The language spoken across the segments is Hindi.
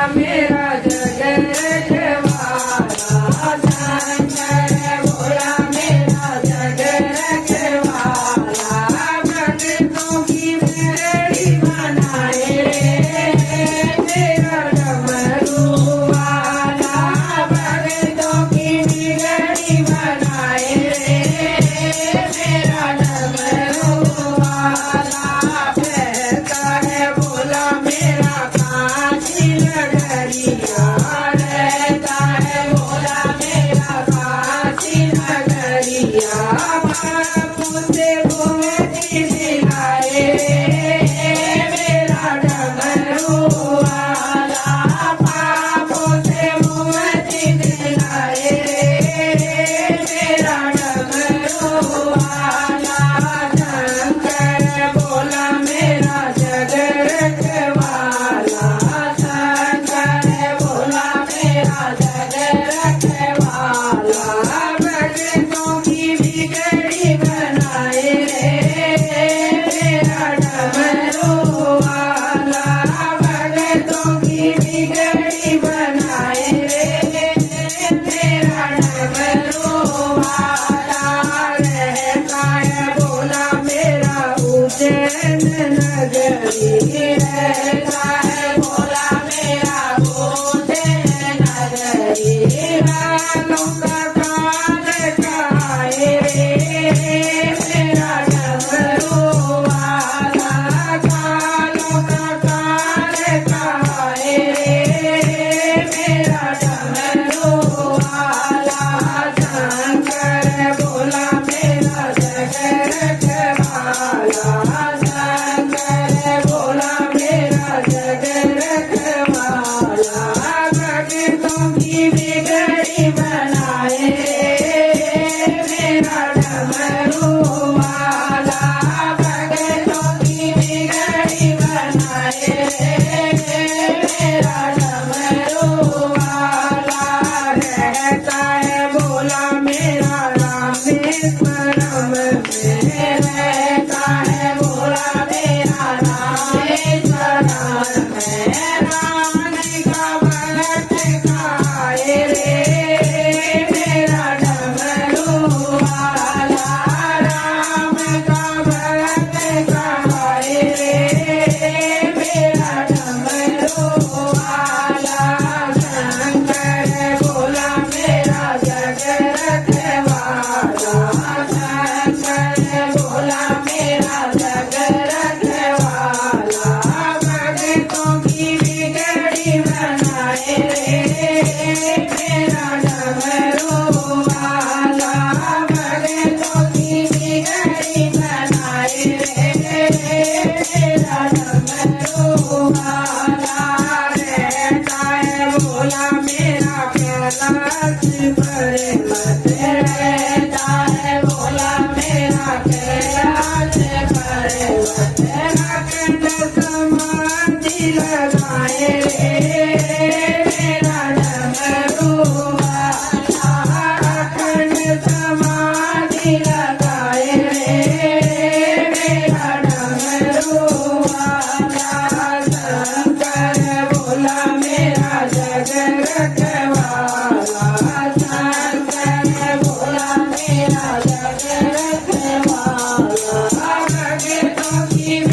मेरा जग रखवाला, शंकर भोला मेरा जग रखवाला। भक्तों की मेरी बनाए मेरा डमरू वाला, भक्तों की बिगड़ी बनाए मेरा डमरू वाला। कहता है भोला मेरा काशी नगरिया, रहता है भोला मेरा काशी नगरिया। बापू से घूमती दिलाए मेरा डमरू वाला, बापू से घूमती दिलाए मेरा डमरू वाला। शंकर भोला मेरा जग रखवाला, शंकर भोला मेरा जग रखवाला। भक्तों की बिगड़ी बनाए मेरा डमरू वाला, भक्तों की बिगड़ी बनाए मेरा डमरू वाला। रहता है भोला मेरा उज्जैन नगरी, रहता है भोला मेरा उज्जैन नगरी। कालों का काल काए मेरा डमरू वाला, कालों का काल काए मेरा डमरू वाला। शंकर भोला मेरा जग रखवाला, शंकर भोला मेरा जग रखवाला। भक्तों की बिगड़ी बनाए मेरा डमरू वाला, भक्तों की बिगड़ी बनाए मेरा डमरू वाला। रहता है भोला मेरा रामेश्वरम में, रहता है भोला मेरा रामेश्वरम में। राम का भक्त खाए मेरा डमरू वाला, राम का भक्त खाए मेरा डमरू वाला। शंकर भोला मेरा जग रखवाला, शंकर भोला मेरा जग रखवाला। भक्तों की बिगड़ी बनाए मेरा डमरू वाला, भक्तों की बिगड़ी बनाए मेरा डमरू वाला। रहता है भोला मेरा कैलाश पर्वत, रहता है भोला मेरा कैलाश पर्वत। अखंड समाधि लगाए मेरा डमरू वाला, अखंड समाधि लगाए मेरा डमरू वाला। शंकर भोला मेरा जग रखवाला, शंकर भोला मेरा जग रखवाला। भक्तों की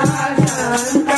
शंकर